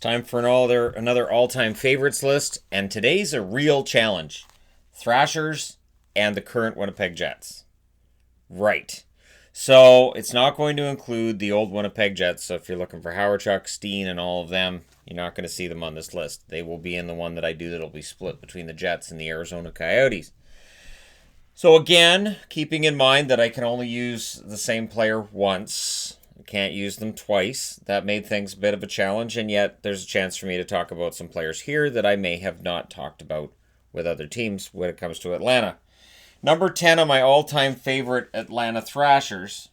Time for another all-time favorites list, and today's a real challenge. Thrashers and the current Winnipeg Jets. Right. So it's not going to include the old Winnipeg Jets, so if you're looking for Howard, Steen, and all of them, you're not going to see them on this list. They will be in the one that I do that'll be split between the Jets and the Arizona Coyotes. So again, keeping in mind that I can only use the same player once, can't use them twice. That made things a bit of a challenge, and yet there's a chance for me to talk about some players here that I may have not talked about with other teams when it comes to Atlanta. Number 10 on my all-time favorite Atlanta Thrashers,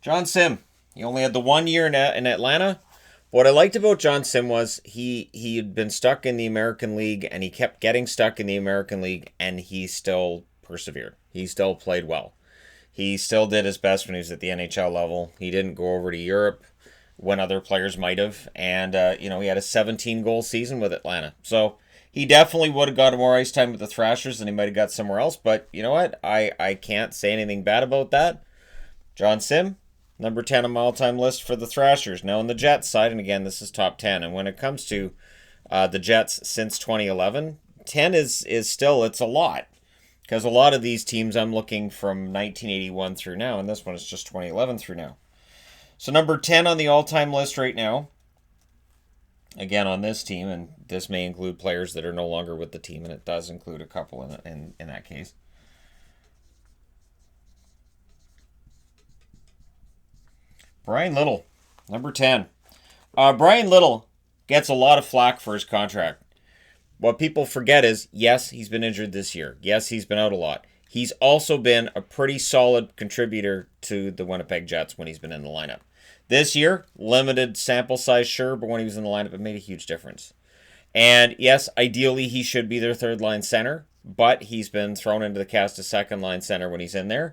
John Sim. He only had the 1 year in Atlanta. What I liked about John Sim was he had been stuck in the American League, and he kept getting stuck in the American League, and he still persevered. He still played well. He still did his best when he was at the NHL level. He didn't go over to Europe when other players might have. And, he had a 17-goal season with Atlanta. So he definitely would have got more ice time with the Thrashers than he might have got somewhere else. But you know what? I can't say anything bad about that. John Sim, number 10 on my all-time list for the Thrashers. Now on the Jets side, and again, this is top 10. And when it comes to the Jets since 2011, 10 is still, it's a lot. Because a lot of these teams I'm looking from 1981 through now, and this one is just 2011 through now. So number 10 on the all-time list right now, again on this team, and this may include players that are no longer with the team, and it does include a couple in that case. Brian Little, number 10. Brian Little gets a lot of flack for his contract. What people forget is, yes, he's been injured this year. Yes, he's been out a lot. He's also been a pretty solid contributor to the Winnipeg Jets when he's been in the lineup. This year, limited sample size, sure, but when he was in the lineup, it made a huge difference. And yes, ideally he should be their third-line center, but he's been thrown into the cast as second-line center when he's in there.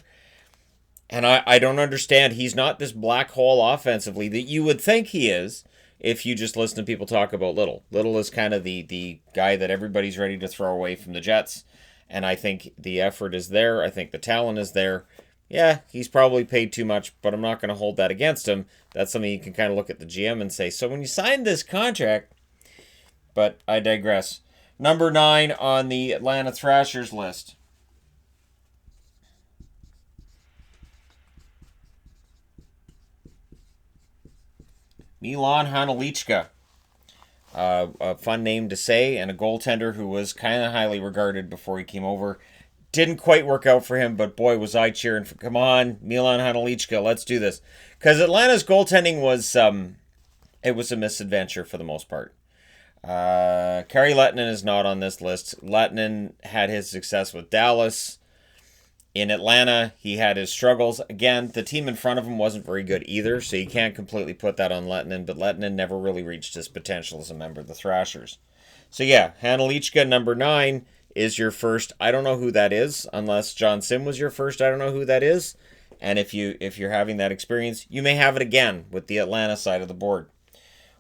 And I don't understand. He's not this black hole offensively that you would think he is, if you just listen to people talk about Little. Little is kind of the guy that everybody's ready to throw away from the Jets. And I think the effort is there. I think the talent is there. Yeah, he's probably paid too much, but I'm not going to hold that against him. That's something you can kind of look at the GM and say, so when you signed this contract... But I digress. Number 9 on the Atlanta Thrashers list. Milan Hanelichka. A fun name to say, and a goaltender who was kind of highly regarded before he came over. Didn't quite work out for him, but boy, was I cheering for, come on, Milan Hanelichka, let's do this. Because Atlanta's goaltending was, it was a misadventure for the most part. Kari Lehtinen is not on this list. Lehtinen had his success with Dallas. In Atlanta, he had his struggles. Again, the team in front of him wasn't very good either, so you can't completely put that on Lehtinen, but Lehtinen never really reached his potential as a member of the Thrashers. So yeah, Hanelichka, number 9, is your first. I don't know who that is, unless John Sim was your first. I don't know who that is. And if you're having that experience, you may have it again with the Atlanta side of the board.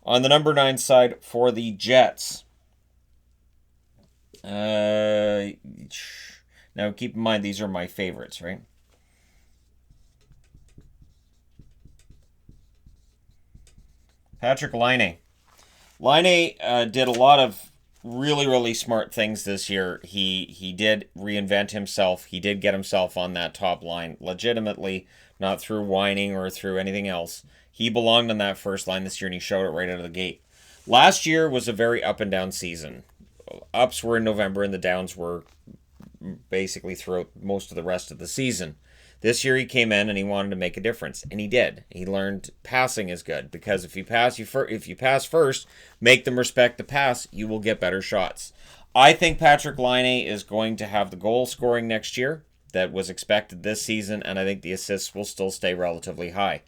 On the number 9 side for the Jets. Now, keep in mind, these are my favorites, right? Patrick Laine. Laine did a lot of really, really smart things this year. He did reinvent himself. He did get himself on that top line legitimately, not through whining or through anything else. He belonged on that first line this year, and he showed it right out of the gate. Last year was a very up and down season. Ups were in November, and the downs were basically throughout most of the rest of the season. This year he came in and he wanted to make a difference, and he did. He learned passing is good, because if you pass first, make them respect the pass, you will get better shots. I think Patrick Laine is going to have the goal scoring next year that was expected this season, and I think the assists will still stay relatively high.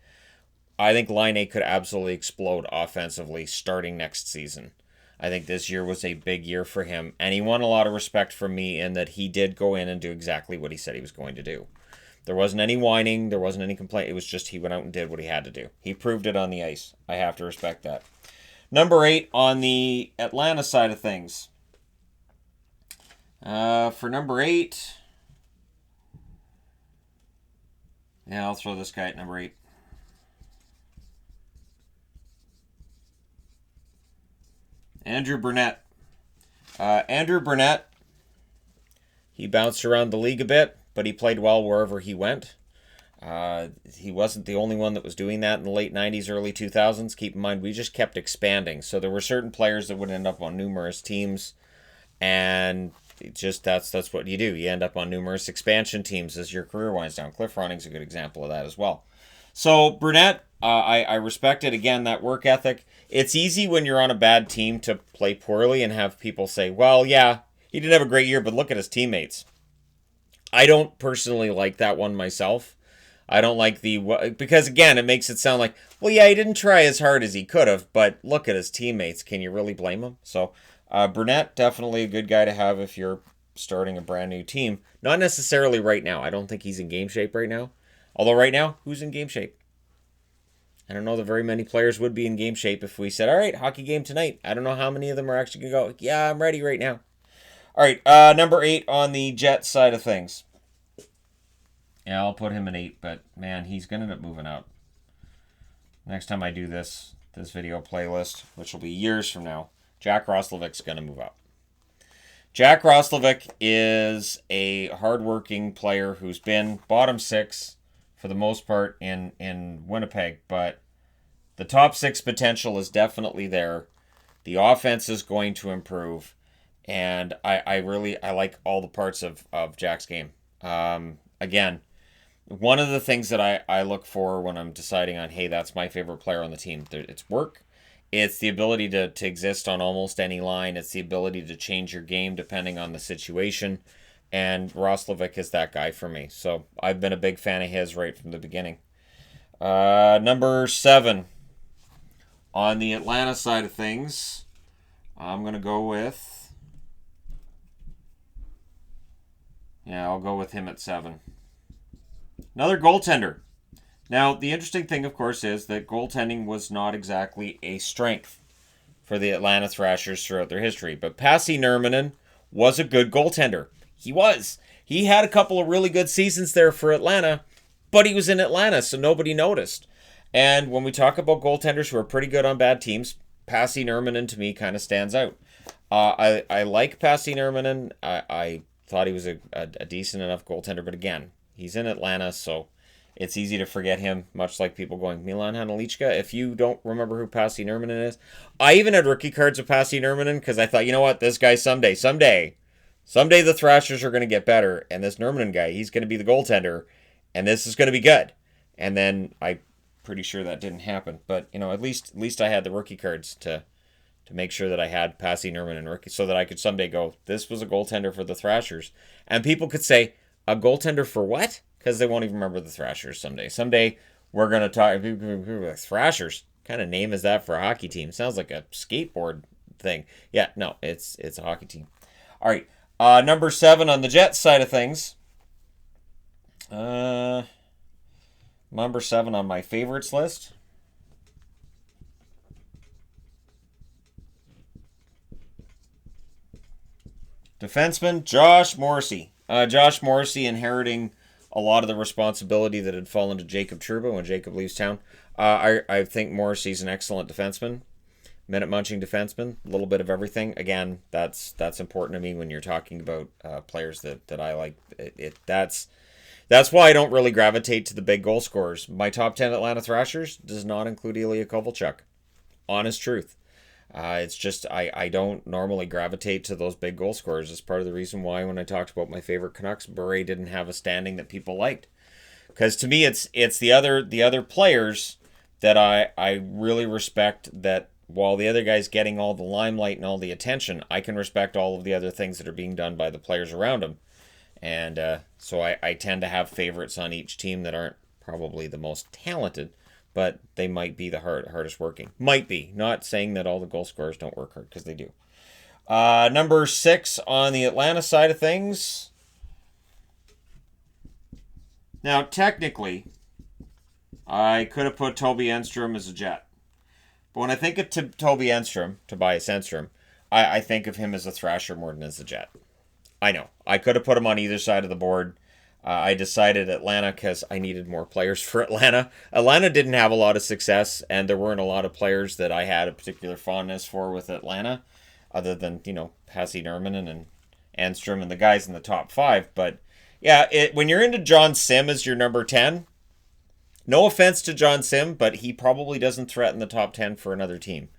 I think Laine could absolutely explode offensively starting next season. I think this year was a big year for him, and he won a lot of respect from me in that he did go in and do exactly what he said he was going to do. There wasn't any whining, there wasn't any complaint, it was just he went out and did what he had to do. He proved it on the ice. I have to respect that. Number 8 on the Atlanta side of things. For number 8, yeah, I'll throw this guy at number 8. Andrew Burnett. Andrew Burnett, he bounced around the league a bit, but he played well wherever he went. He wasn't the only one that was doing that in the late 90s, early 2000s. Keep in mind, we just kept expanding. So there were certain players that would end up on numerous teams, and that's what you do. You end up on numerous expansion teams as your career winds down. Cliff Running's a good example of that as well. So Burnett, I respected, again, that work ethic. It's easy when you're on a bad team to play poorly and have people say, well, yeah, he didn't have a great year, but look at his teammates. I don't personally like that one myself. I don't like because again, it makes it sound like, well, yeah, he didn't try as hard as he could have, but look at his teammates. Can you really blame him? So Burnett, definitely a good guy to have if you're starting a brand new team. Not necessarily right now. I don't think he's in game shape right now. Although right now, who's in game shape? I don't know that very many players would be in game shape if we said, all right, hockey game tonight. I don't know how many of them are actually going to go, yeah, I'm ready right now. All right, number 8 on the Jets side of things. Yeah, I'll put him in 8, but man, he's going to end up moving out. Next time I do this video playlist, which will be years from now, Jack Roslovic's going to move out. Jack Roslovic is a hardworking player who's been bottom 6 for the most part in Winnipeg, but the top 6 potential is definitely there. The offense is going to improve, and I like all the parts of Jack's game. Again, one of the things that I look for when I'm deciding on, hey, that's my favorite player on the team, it's work. It's the ability to exist on almost any line. It's the ability to change your game depending on the situation. And Roslovic is that guy for me. So I've been a big fan of his right from the beginning. Number 7. On the Atlanta side of things, I'm going to go with... Yeah, I'll go with him at 7. Another goaltender. Now, the interesting thing, of course, is that goaltending was not exactly a strength for the Atlanta Thrashers throughout their history. But Pasi Nurminen was a good goaltender. He was. He had a couple of really good seasons there for Atlanta, but he was in Atlanta, so nobody noticed. And when we talk about goaltenders who are pretty good on bad teams, Pasi Nurminen, to me, kind of stands out. I like Pasi Nurminen. I thought he was a decent enough goaltender, but again, he's in Atlanta, so it's easy to forget him, much like people going, Milan Hanelichka. If you don't remember who Pasi Nurminen is, I even had rookie cards of Pasi Nurminen because I thought, you know what, this guy someday the Thrashers are going to get better, and this Nurminen guy, he's going to be the goaltender, and this is going to be good. And then I'm pretty sure that didn't happen, but you know, at least I had the rookie cards to make sure that I had Pasi Nurminen rookie, so that I could someday go, this was a goaltender for the Thrashers, and people could say, a goaltender for what? Because they won't even remember the Thrashers someday. Someday we're going to talk Thrashers. What kind of name is that for a hockey team? Sounds like a skateboard thing. Yeah, no, it's a hockey team. All right, number 7 on the Jets side of things. Number 7 on my favorites list. Defenseman Josh Morrissey. Josh Morrissey inheriting a lot of the responsibility that had fallen to Jacob Trouba when Jacob leaves town. I think Morrissey's an excellent defenseman. Minute munching defenseman. A little bit of everything. Again, that's important to me when you're talking about players that I like. That's why I don't really gravitate to the big goal scorers. My top 10 Atlanta Thrashers does not include Ilya Kovalchuk. Honest truth. It's just I don't normally gravitate to those big goal scorers. It's part of the reason why when I talked about my favorite Canucks, Bure didn't have a standing that people liked. Because to me, it's the other players that I really respect, that while the other guy's getting all the limelight and all the attention, I can respect all of the other things that are being done by the players around him. And so I tend to have favorites on each team that aren't probably the most talented, but they might be the hardest working. Might be. Not saying that all the goal scorers don't work hard, because they do. Number 6 on the Atlanta side of things. Now, technically, I could have put Toby Enstrom as a Jet. But when I think of Toby Enstrom, Tobias Enstrom, I think of him as a Thrasher more than as a Jet. I know. I could have put him on either side of the board. I decided Atlanta because I needed more players for Atlanta. Atlanta didn't have a lot of success, and there weren't a lot of players that I had a particular fondness for with Atlanta. other than, Passy Nerman and Anstrom and the guys in the top five. But yeah, when you're into John Sim as your number 10, no offense to John Sim, but he probably doesn't threaten the top 10 for another team.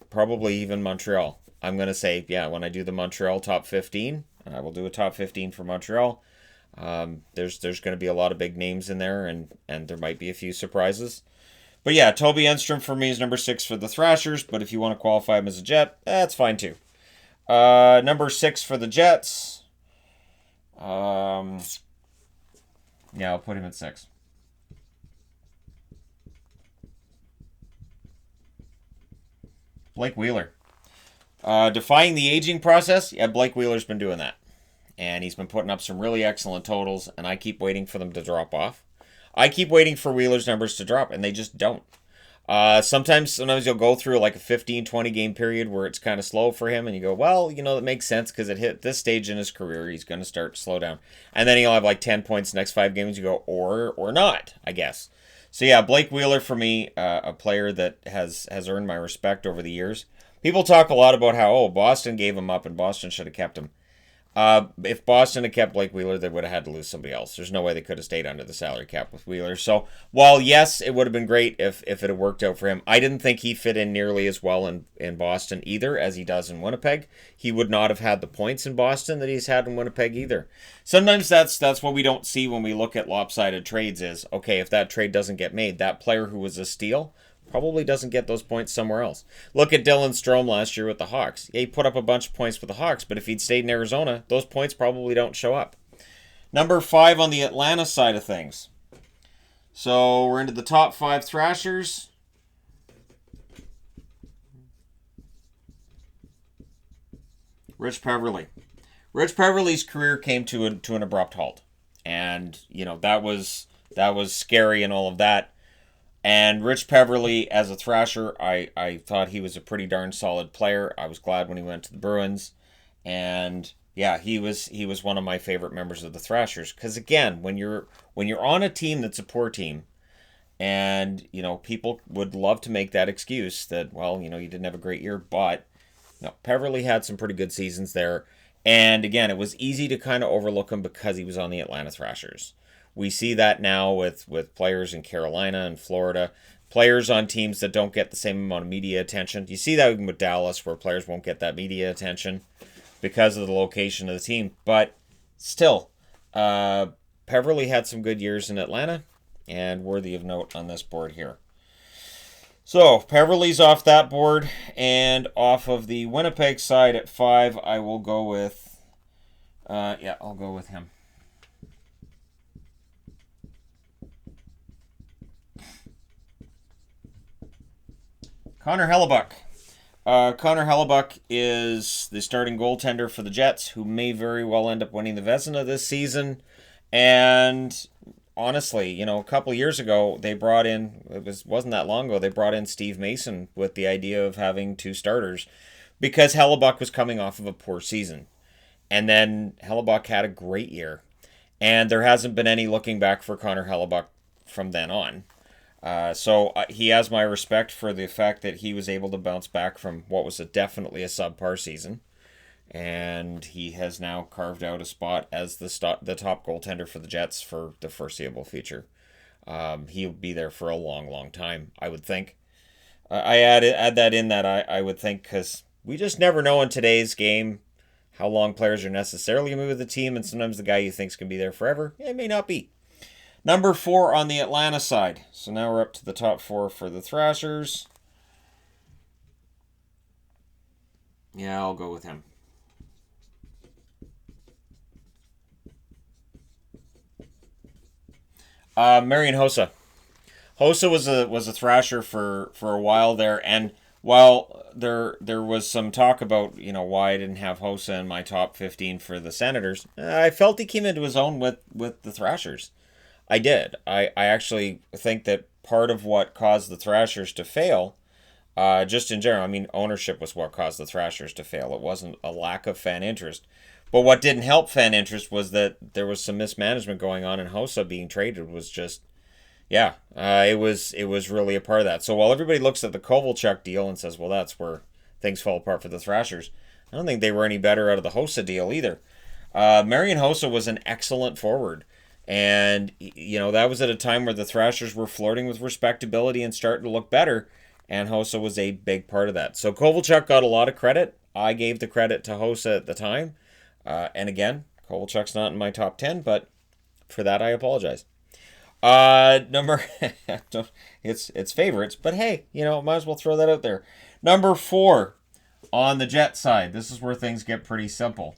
Probably even Montreal. I'm going to say, yeah, when I do the Montreal top 15, I will do a top 15 for Montreal. There's going to be a lot of big names in there, and there might be a few surprises. But yeah, Toby Enstrom for me is number 6 for the Thrashers, but if you want to qualify him as a Jet, that's fine too. Number 6 for the Jets. Yeah, I'll put him at 6. Blake Wheeler. Defying the aging process, yeah, Blake Wheeler's been doing that. And he's been putting up some really excellent totals, and I keep waiting for them to drop off. I keep waiting for Wheeler's numbers to drop, and they just don't. Sometimes you'll go through like a 15, 20 game period where it's kind of slow for him, and you go, well, that makes sense because it hit this stage in his career, he's going to start to slow down. And then he'll have like 10 points next 5 games, you go, or not, I guess. So yeah, Blake Wheeler for me, a player that has earned my respect over the years. People talk a lot about how, Boston gave him up and Boston should have kept him. If Boston had kept Blake Wheeler, they would have had to lose somebody else. There's no way they could have stayed under the salary cap with Wheeler. So while, yes, it would have been great if it had worked out for him, I didn't think he fit in nearly as well in Boston either as he does in Winnipeg. He would not have had the points in Boston that he's had in Winnipeg either. Sometimes that's what we don't see when we look at lopsided trades is, okay, if that trade doesn't get made, that player who was a steal probably doesn't get those points somewhere else. Look at Dylan Strome last year with the Hawks. Yeah, he put up a bunch of points with the Hawks, but if he'd stayed in Arizona, those points probably don't show up. Number 5 on the Atlanta side of things. So we're into the top 5 Thrashers. Rich Peverley. Rich Peverley's career came to an abrupt halt. And, that was scary and all of that. And Rich Peverley, as a Thrasher, I thought he was a pretty darn solid player. I was glad when he went to the Bruins. And yeah, he was one of my favorite members of the Thrashers. Because again, when you're on a team that's a poor team, and people would love to make that excuse that, well, you didn't have a great year, but no, Peverley had some pretty good seasons there. And again, it was easy to kind of overlook him because he was on the Atlanta Thrashers. We see that now with players in Carolina and Florida, players on teams that don't get the same amount of media attention. You see that even with Dallas, where players won't get that media attention because of the location of the team. But still, Peverley had some good years in Atlanta, and worthy of note on this board here. So, Peverley's off that board, and off of the Winnipeg side at 5, I will go with, I'll go with him. Connor Hellebuyck. Connor Hellebuyck is the starting goaltender for the Jets, who may very well end up winning the Vezina this season. And honestly, a couple of years ago, they brought in, wasn't that long ago, they brought in Steve Mason with the idea of having 2 starters because Hellebuyck was coming off of a poor season. And then Hellebuyck had a great year. And there hasn't been any looking back for Connor Hellebuyck from then on. So he has my respect for the fact that he was able to bounce back from what was definitely a subpar season. And he has now carved out a spot as the top goaltender for the Jets for the foreseeable future. He'll be there for a long, long time, I would think. I add that in that I would think because we just never know in today's game how long players are necessarily going to be with the team. And sometimes the guy you think is going to be there forever, it may not be. Number 4 on the Atlanta side. So now we're up to the top 4 for the Thrashers. Yeah, I'll go with him. Marian Hossa. Hossa was a Thrasher for a while there, and while there was some talk about why I didn't have Hossa in my top 15 for the Senators, I felt he came into his own with the Thrashers. I did. I actually think that part of what caused the Thrashers to fail, just in general, ownership was what caused the Thrashers to fail. It wasn't a lack of fan interest. But what didn't help fan interest was that there was some mismanagement going on, and Hossa being traded was just, it was really a part of that. So while everybody looks at the Kovalchuk deal and says, well, that's where things fall apart for the Thrashers, I don't think they were any better out of the Hossa deal either. Marian Hossa was an excellent forward. And, that was at a time where the Thrashers were flirting with respectability and starting to look better. And Hossa was a big part of that. So Kovalchuk got a lot of credit. I gave the credit to Hossa at the time. And again, Kovalchuk's not in my top 10, but for that I apologize. Number it's favorites, but hey, might as well throw that out there. Number 4 on the Jet side. This is where things get pretty simple.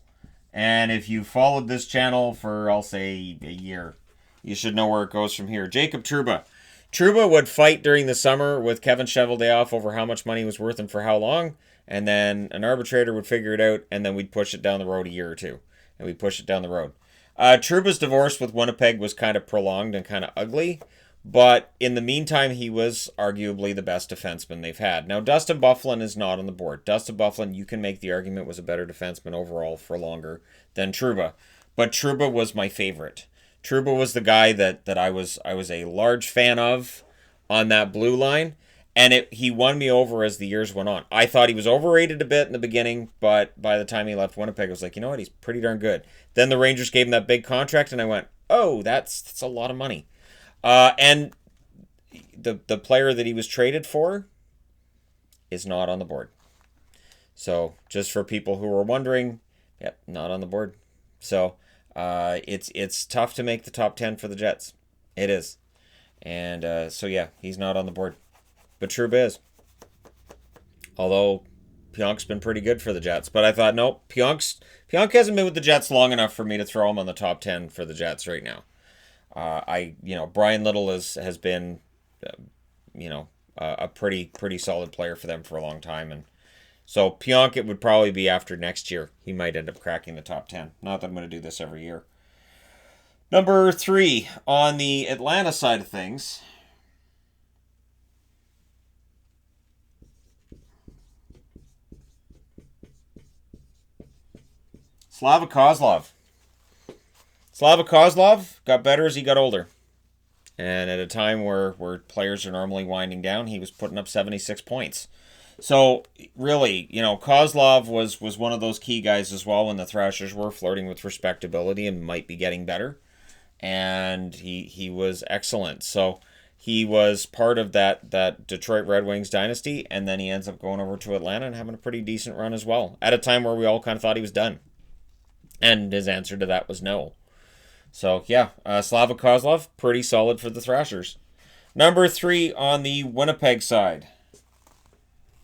And if you followed this channel for, I'll say, a year, you should know where it goes from here. Jacob Trouba. Trouba would fight during the summer with Kevin Cheveldayoff over how much money was worth and for how long. And then an arbitrator would figure it out, and then we'd push it down the road a year or two. And we'd push it down the road. Trouba's divorce with Winnipeg was kind of prolonged and kind of ugly. But in the meantime, he was arguably the best defenseman they've had. Now, Dustin Byfuglien is not on the board. Dustin Byfuglien, you can make the argument, was a better defenseman overall for longer than Trouba. But Trouba was my favorite. Trouba was the guy that I was a large fan of on that blue line. And he won me over as the years went on. I thought he was overrated a bit in the beginning, but by the time he left Winnipeg, I was like, you know what, he's pretty darn good. Then the Rangers gave him that big contract, and I went, oh, that's a lot of money. And the player that he was traded for is not on the board. So just for people who were wondering, yep, not on the board. So it's tough to make the top 10 for the Jets. It is. And so yeah, he's not on the board. But Trouba is. Although Pionk's been pretty good for the Jets. But I thought, no, Pionk hasn't been with the Jets long enough for me to throw him on the top 10 for the Jets right now. Brian Little has been, a pretty solid player for them for a long time. And so Pionk, it would probably be after next year. He might end up cracking the top 10. Not that I'm going to do this every year. Number 3, on the Atlanta side of things. Slava Kozlov. Slava Kozlov got better as he got older. And at a time where players are normally winding down, he was putting up 76 points. So, really, Kozlov was one of those key guys as well when the Thrashers were flirting with respectability and might be getting better. And he was excellent. So, he was part of that Detroit Red Wings dynasty, and then he ends up going over to Atlanta and having a pretty decent run as well, at a time where we all kind of thought he was done. And his answer to that was no. So, yeah, Slava Kozlov, pretty solid for the Thrashers. Number 3 on the Winnipeg side.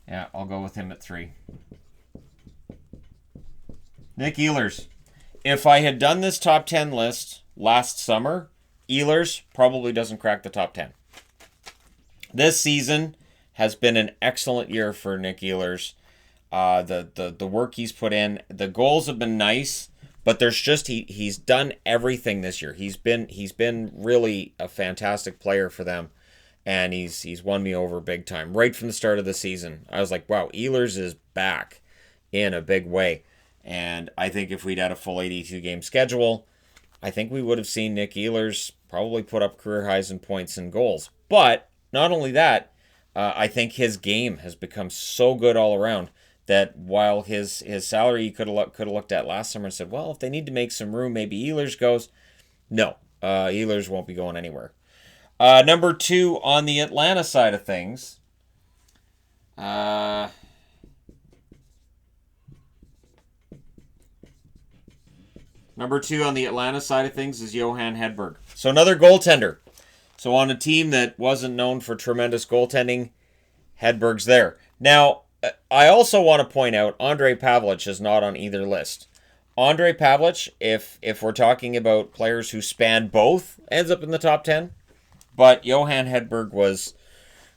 Yeah, I'll go with him at 3. Nick Ehlers. If I had done this top 10 list last summer, Ehlers probably doesn't crack the top 10. This season has been an excellent year for Nick Ehlers. The work he's put in, the goals have been nice. But there's just he's done everything this year. He's been really a fantastic player for them, and he's won me over big time right from the start of the season. I was like, wow, Ehlers is back in a big way, and I think if we'd had a full 82 game schedule, I think we would have seen Nick Ehlers probably put up career highs in points and goals. But not only that, I think his game has become so good all around that while his salary you could have looked at last summer and said, well, if they need to make some room, maybe Ehlers goes. No, Ehlers won't be going anywhere. Number 2 on the Atlanta side of things. Number 2 on the Atlanta side of things is Johan Hedberg. So another goaltender. So on a team that wasn't known for tremendous goaltending, Hedberg's there. Now, I also want to point out Ondrej Pavelec is not on either list. Ondrej Pavelec, if we're talking about players who span both, ends up in the top 10. But Johan Hedberg was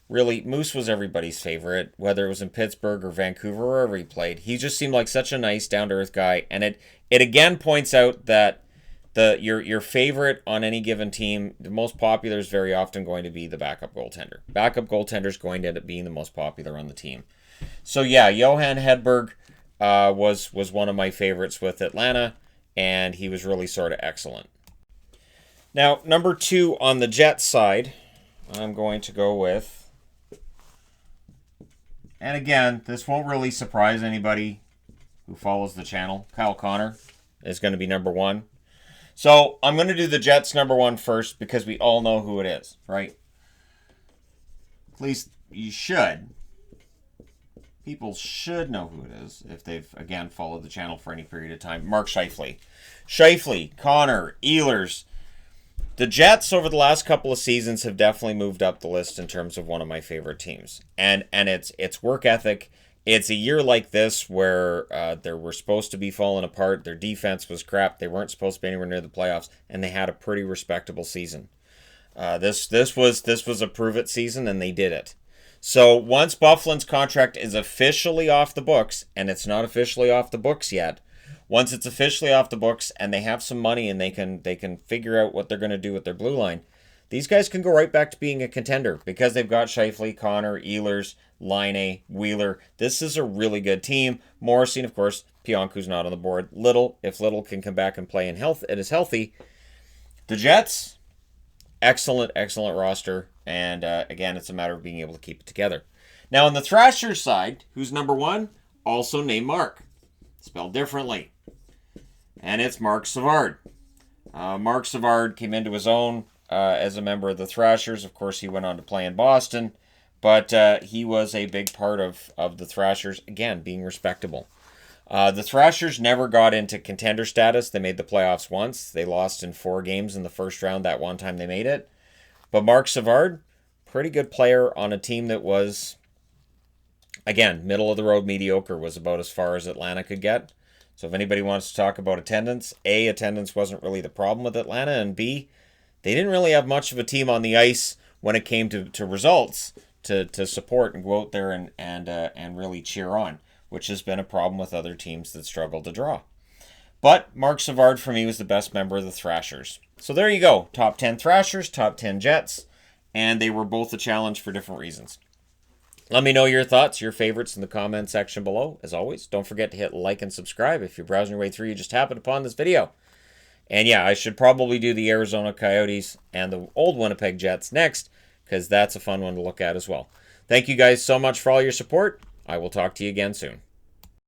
really, Moose was everybody's favorite, whether it was in Pittsburgh or Vancouver, wherever he played. He just seemed like such a nice, down-to-earth guy. And it again points out that your favorite on any given team, the most popular is very often going to be the backup goaltender. Backup goaltender is going to end up being the most popular on the team. So yeah, Johan Hedberg was one of my favorites with Atlanta, and he was really sort of excellent. Now, number 2 on the Jets side, I'm going to go with, and again, this won't really surprise anybody, who follows the channel. Kyle Connor is going to be number 1. So I'm going to do the Jets number 1 first because we all know who it is, right? At least you should. People should know who it is if they've, again, followed the channel for any period of time. Mark Scheifele. Scheifele, Connor, Ehlers. The Jets over the last couple of seasons have definitely moved up the list in terms of one of my favorite teams. And it's work ethic. It's a year like this where they were supposed to be falling apart. Their defense was crap. They weren't supposed to be anywhere near the playoffs, and they had a pretty respectable season. This was a prove-it season, and they did it. So once Byfuglien's contract is officially off the books, and it's not officially off the books yet, once it's officially off the books and they have some money and they can figure out what they're going to do with their blue line, these guys can go right back to being a contender because they've got Scheifele, Connor, Ehlers, Laine, Wheeler. This is a really good team. Morrissey, of course, Pionku's not on the board. If Little can come back and play and is healthy. The Jets, excellent roster. And again, it's a matter of being able to keep it together. Now on the Thrashers side, who's number 1? Also named Mark. Spelled differently. And it's Marc Savard. Marc Savard came into his own as a member of the Thrashers. Of course, he went on to play in Boston. But he was a big part of the Thrashers, again, being respectable. The Thrashers never got into contender status. They made the playoffs once. They lost in 4 games in the first round that one time they made it. But Marc Savard, pretty good player on a team that was, again, middle-of-the-road mediocre, was about as far as Atlanta could get. So if anybody wants to talk about attendance, A, attendance wasn't really the problem with Atlanta, and B, they didn't really have much of a team on the ice when it came to results to support and go out there and really cheer on, which has been a problem with other teams that struggle to draw. But Marc Savard, for me, was the best member of the Thrashers. So there you go. Top 10 Thrashers, top 10 Jets. And they were both a challenge for different reasons. Let me know your thoughts, your favorites in the comment section below. As always, don't forget to hit like and subscribe if you're browsing your way through. You just happened upon this video. And yeah, I should probably do the Arizona Coyotes and the old Winnipeg Jets next, because that's a fun one to look at as well. Thank you guys so much for all your support. I will talk to you again soon.